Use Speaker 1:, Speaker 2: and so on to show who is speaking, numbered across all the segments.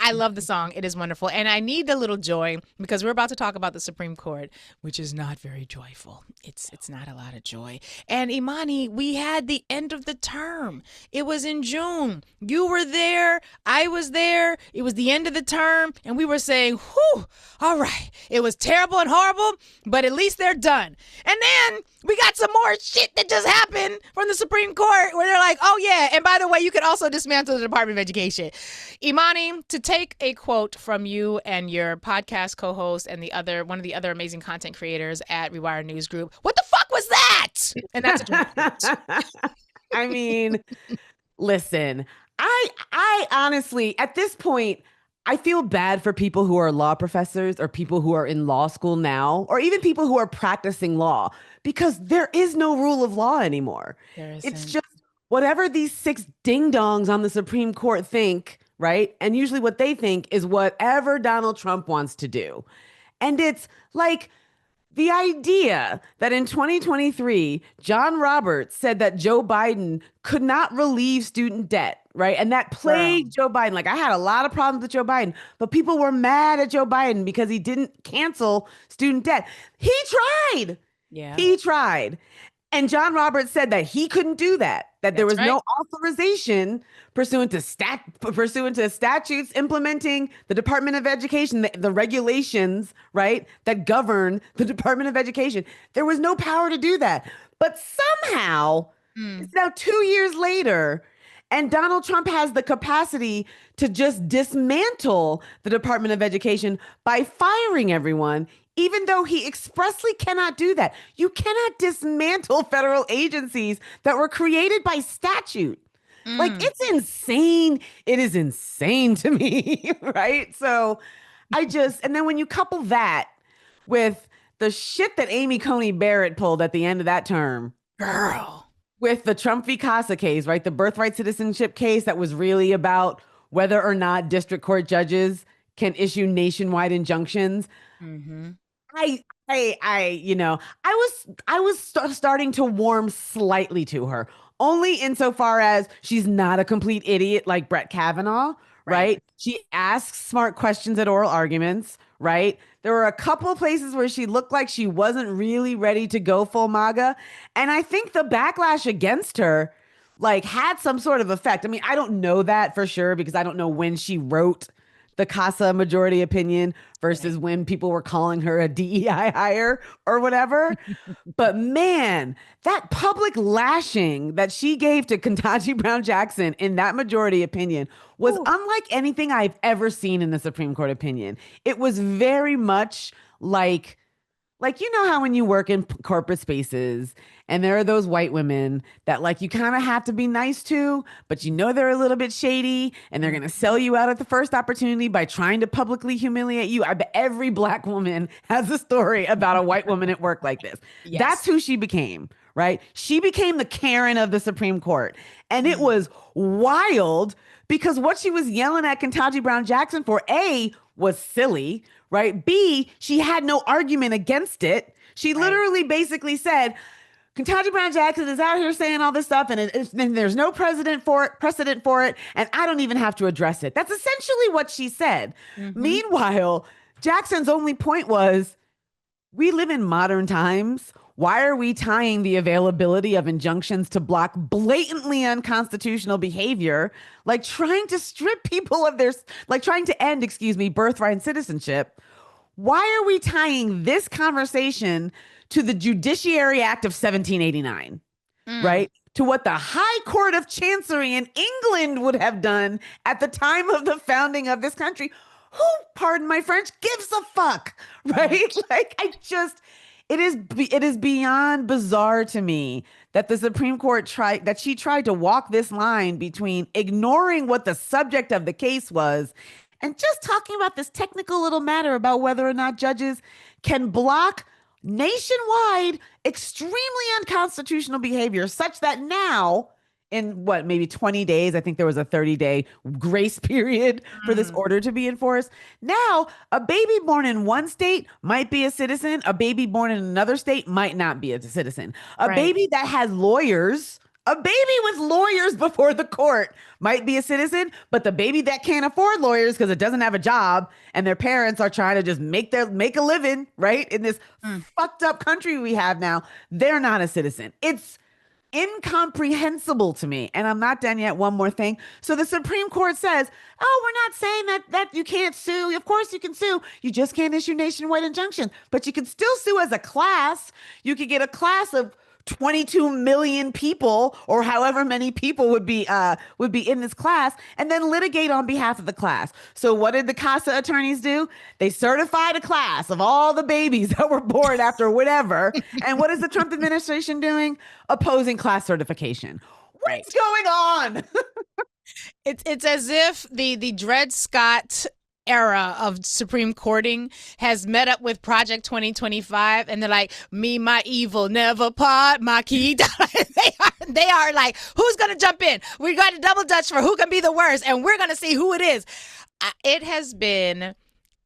Speaker 1: I love the song. It is wonderful. And I need a little joy because we're about to talk about the Supreme Court, which is not very joyful. It's not a lot of joy. And Imani, we had the end of the term. It was in June. You were there. I was there. It was the end of the term. And we were saying, whew, all right. It was terrible and horrible, but at least they're done. And then we got some more shit that just happened from the Supreme Court where they're like, oh, yeah. And by the way, you could also dismantle the Department of Education. Imani, to take a quote from you and your podcast co-host and one of the other amazing content creators at Rewire News Group, what the fuck was that? And that's a direct quote.
Speaker 2: I mean, listen, I honestly, at this point, I feel bad for people who are law professors or people who are in law school now, or even people who are practicing law, because there is no rule of law anymore. It's just whatever these 6 ding-dongs on the Supreme Court think, right? And usually what they think is whatever Donald Trump wants to do. And it's like the idea that in 2023, John Roberts said that Joe Biden could not relieve student debt, right? And that plagued Joe Biden. Like, I had a lot of problems with Joe Biden, but people were mad at Joe Biden because he didn't cancel student debt. He tried.
Speaker 1: Yeah.
Speaker 2: He tried. And John Roberts said that he couldn't do that, that there was no authorization pursuant to statutes implementing the Department of Education, the regulations, right, that govern the Department of Education. There was no power to do that. But somehow, it's now 2 years later, and Donald Trump has the capacity to just dismantle the Department of Education by firing everyone, even though he expressly cannot do that. You cannot dismantle federal agencies that were created by statute. Like, it's insane. It is insane to me, right? So and then when you couple that with the shit that Coney Barrett pulled at the end of that term,
Speaker 1: girl,
Speaker 2: with the Trump v. Casa case, right? The birthright citizenship case that was really about whether or not district court judges can issue nationwide injunctions. I was starting to warm slightly to her, only insofar as she's not a complete idiot like Brett Kavanaugh, right? She asks smart questions at oral arguments, right? There were a couple of places where she looked like she wasn't really ready to go full MAGA. And I think the backlash against her had some sort of effect. I mean, I don't know that for sure because I don't know when she wrote the CASA majority opinion versus when people were calling her a DEI hire or whatever. But man, that public lashing that she gave to Ketanji Brown Jackson in that majority opinion was unlike anything I've ever seen in the Supreme Court opinion. It was very much like, you know how when you work in corporate spaces and there are those white women that you kind of have to be nice to, but you know they're a little bit shady and they're going to sell you out at the first opportunity by trying to publicly humiliate you. I bet every Black woman has a story about a white woman at work like this. Yes. That's who she became, right? She became the Karen of the Supreme Court. And it was wild because what she was yelling at Ketanji Brown Jackson for, A, was silly, right? B, she had no argument against it. She literally basically said, Ketanji Brown Jackson is out here saying all this stuff and there's no precedent for it, and I don't even have to address it. That's essentially what she said. Meanwhile, Jackson's only point was, we live in modern times. Why are we tying the availability of injunctions to block blatantly unconstitutional behavior, like trying to strip people of their, trying to end, birthright citizenship? Why are we tying this conversation to the Judiciary Act of 1789, right? To what the High Court of Chancery in England would have done at the time of the founding of this country? Who, pardon my French, gives a fuck, right? It is beyond bizarre to me that the Supreme Court tried to walk this line between ignoring what the subject of the case was and just talking about this technical little matter about whether or not judges can block nationwide extremely unconstitutional behavior, such that now in maybe 20 days, I think there was a 30-day grace period for this order to be enforced. Now, a baby born in one state might be a citizen. A baby born in another state might not be a citizen. A baby that has lawyers A baby with lawyers before the court might be a citizen, but the baby that can't afford lawyers because it doesn't have a job and their parents are trying to just make a living, right? In this fucked up country we have now, they're not a citizen. It's incomprehensible to me. And I'm not done yet. One more thing. So the Supreme Court says, oh, we're not saying that you can't sue. Of course you can sue. You just can't issue nationwide injunctions, but you can still sue as a class. You could get a class of 22 million people or however many people would be in this class and then litigate on behalf of the class. So what did the CASA attorneys do? They certified a class of all the babies that were born after whatever. And what is the Trump administration doing? Opposing class certification. What's going on?
Speaker 1: It's as if the Dred Scott era of Supreme Courting has met up with Project 2025 and they're like, me, my evil, never part, my key. they are like, who's going to jump in? We got a double dutch for who can be the worst and we're going to see who it is. It has been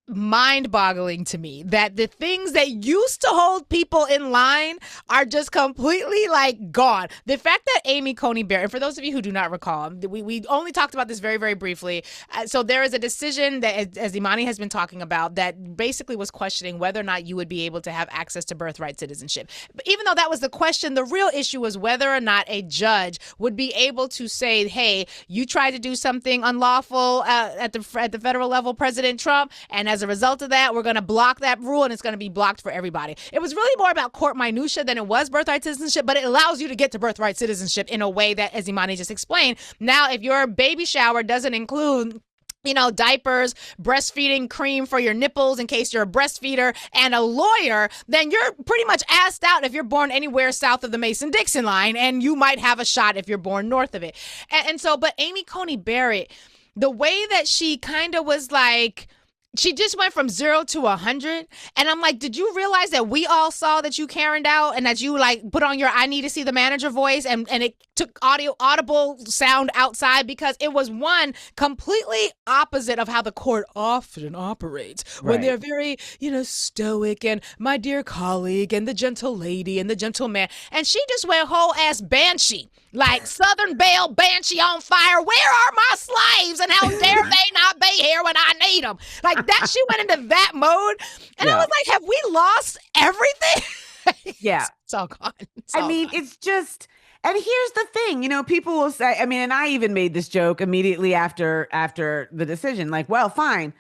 Speaker 1: mind-boggling to me that the things that used to hold people in line are just completely like gone. The fact that Coney Barrett, and for those of you who do not recall, we only talked about this very, very briefly. So there is a decision that, as Imani has been talking about, that basically was questioning whether or not you would be able to have access to birthright citizenship. But even though that was the question, the real issue was whether or not a judge would be able to say, hey, you tried to do something unlawful at the federal level, President Trump, and as a result of that, we're going to block that rule and it's going to be blocked for everybody. It was really more about court minutia than it was birthright citizenship, but it allows you to get to birthright citizenship in a way that, as Imani just explained, now if your baby shower doesn't include diapers, breastfeeding cream for your nipples in case you're a breastfeeder, and a lawyer, then you're pretty much asked out if you're born anywhere south of the Mason-Dixon line, and you might have a shot if you're born north of it. And so, but Coney Barrett, the way that she kind of was like, she just went from 0 to 100. And I'm like, did you realize that we all saw that you Karened out and that you like put on your I need to see the manager voice and it took audible sound outside because it was one completely opposite of how the court often operates when they're very, stoic and my dear colleague and the gentle lady and the gentleman. And she just went whole ass banshee, like Southern Belle Banshee on fire. Where are my slaves and how dare they not be here when I need them? Like that, she went into that mode. And I was like, have we lost everything?
Speaker 2: Yeah.
Speaker 1: It's all gone.
Speaker 2: It's just, and here's the thing, people will say, and I even made this joke immediately after the decision, like, well, fine.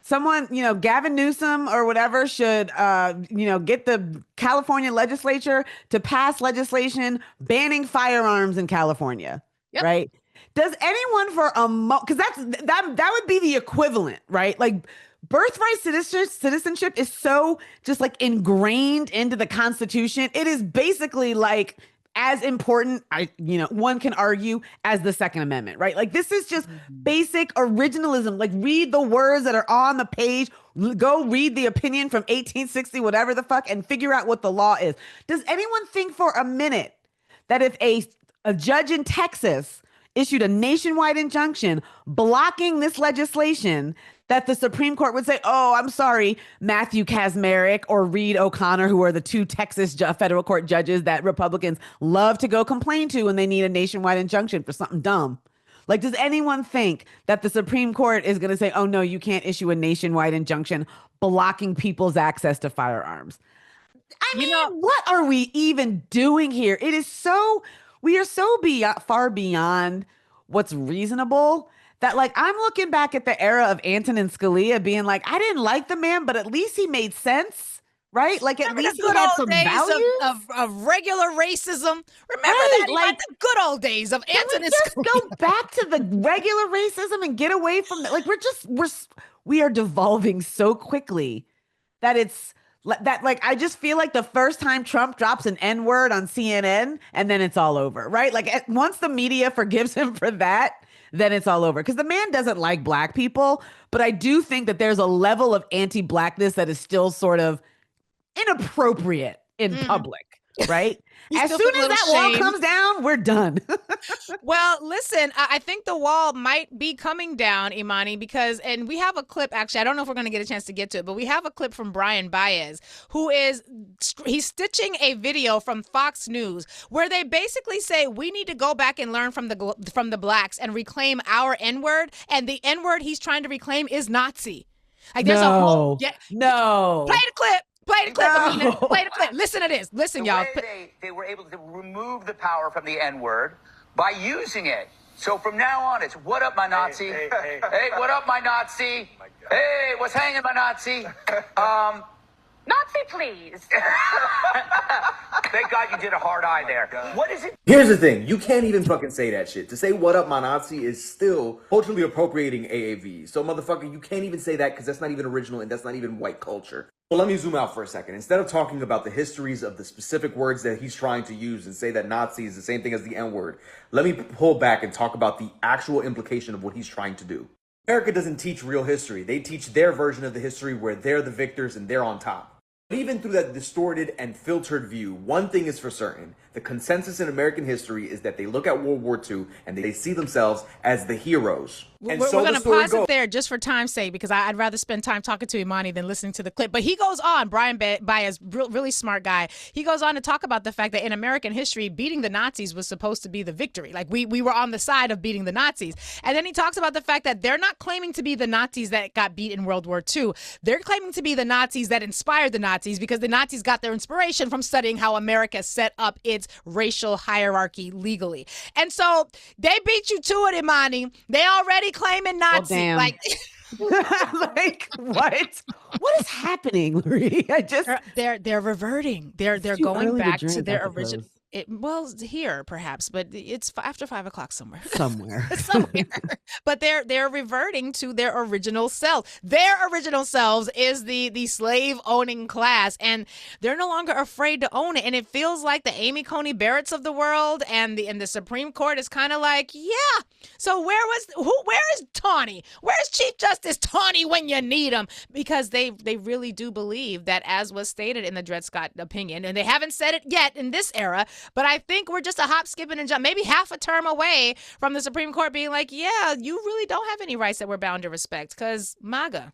Speaker 2: Someone, Gavin Newsome or whatever should, get the California legislature to pass legislation banning firearms in California, right? Does anyone for a because that would be the equivalent, right? Like birthright citizenship is so just like ingrained into the Constitution. It is basically like as important, one can argue, as the Second Amendment, right? Like this is just basic originalism. Like read the words that are on the page, go read the opinion from 1860, whatever the fuck, and figure out what the law is. Does anyone think for a minute that if a judge in Texas issued a nationwide injunction blocking this legislation, that the Supreme Court would say, oh, I'm sorry, Matthew Kacsmaryk or Reed O'Connor, who are the two Texas federal court judges that Republicans love to go complain to when they need a nationwide injunction for something dumb. Like, does anyone think that the Supreme Court is going to say, oh, no, you can't issue a nationwide injunction blocking people's access to firearms? I mean, what are we even doing here? We are so far beyond what's reasonable that, like, I'm looking back at the era of Antonin Scalia being like, I didn't like the man, but at least he made sense, right? Like, at least he had some value.
Speaker 1: Of regular racism. Remember that? Like the good old days of Antonin Scalia.
Speaker 2: Go back to the regular racism and get away from it. Like, we are devolving so quickly that I just feel like the first time Trump drops an N-word on CNN and then it's all over, right? Like once the media forgives him for that, then it's all over. Because the man doesn't like black people, but I do think that there's a level of anti-blackness that is still sort of inappropriate in public, right?
Speaker 1: You
Speaker 2: As
Speaker 1: still
Speaker 2: soon
Speaker 1: feel a
Speaker 2: as
Speaker 1: little
Speaker 2: that wall
Speaker 1: shame.
Speaker 2: comes down, we're done.
Speaker 1: Well, listen, I think the wall might be coming down, Imani, because, and we have a clip, actually, I don't know if we're going to get a chance to get to it, but we have a clip from Brian Bayz, he's stitching a video from Fox News where they basically say we need to go back and learn from the blacks and reclaim our N-word, and the N-word he's trying to reclaim is Nazi. Like there's a whole,
Speaker 2: no.
Speaker 1: Play the clip. Play the clip,
Speaker 2: No.
Speaker 1: Amina. Play the clip. Listen to this. Listen, y'all.
Speaker 3: They were able to remove the power from the N-word by using it. So from now on, it's what up, my Nazi? Hey, what up, my Nazi? Hey, what's hanging, my Nazi?
Speaker 4: Nazi, please.
Speaker 3: Thank God you did a hard eye there. What is it?
Speaker 5: Here's the thing. You can't even fucking say that shit. To say what up, my Nazi is still culturally appropriating AAV. So, motherfucker, you can't even say that because that's not even original and that's not even white culture. So let me zoom out for a second. Instead of talking about the histories of the specific words that he's trying to use and say that Nazi is the same thing as the N-word, let me pull back and talk about the actual implication of what he's trying to do. America doesn't teach real history. They teach their version of the history where they're the victors and they're on top. But even through that distorted and filtered view, one thing is for certain. The consensus in American history is that they look at World War II and they see themselves as the heroes.
Speaker 1: We're going to pause it there just for time's sake because I'd rather spend time talking to Imani than listening to the clip. But he goes on, Brian Bayz, really smart guy. He goes on to talk about the fact that in American history, beating the Nazis was supposed to be the victory. Like we were on the side of beating the Nazis. And then he talks about the fact that they're not claiming to be the Nazis that got beat in World War II. They're claiming to be the Nazis that inspired the Nazis because the Nazis got their inspiration from studying how America set up its racial hierarchy legally. And so they beat you to it, Imani. They already claiming Nazi.
Speaker 2: Well,
Speaker 1: like,
Speaker 2: like what? What is happening, Lurie? I just
Speaker 1: they're reverting. They're going back to their original. Well, here perhaps, but it's after 5 o'clock somewhere. Somewhere. But they're reverting to their original selves. Their original selves is the slave owning class, and they're no longer afraid to own it. And it feels like the Amy Coney Barretts of the world and the Supreme Court is kind of like, yeah. So where is Tawny? Where's Chief Justice Tawny when you need him? Because they really do believe that, as was stated in the Dred Scott opinion, and they haven't said it yet in this era. But I think we're just a hop, skipping, and jump, maybe half a term away from the Supreme Court being like, yeah, you really don't have any rights that we're bound to respect because MAGA.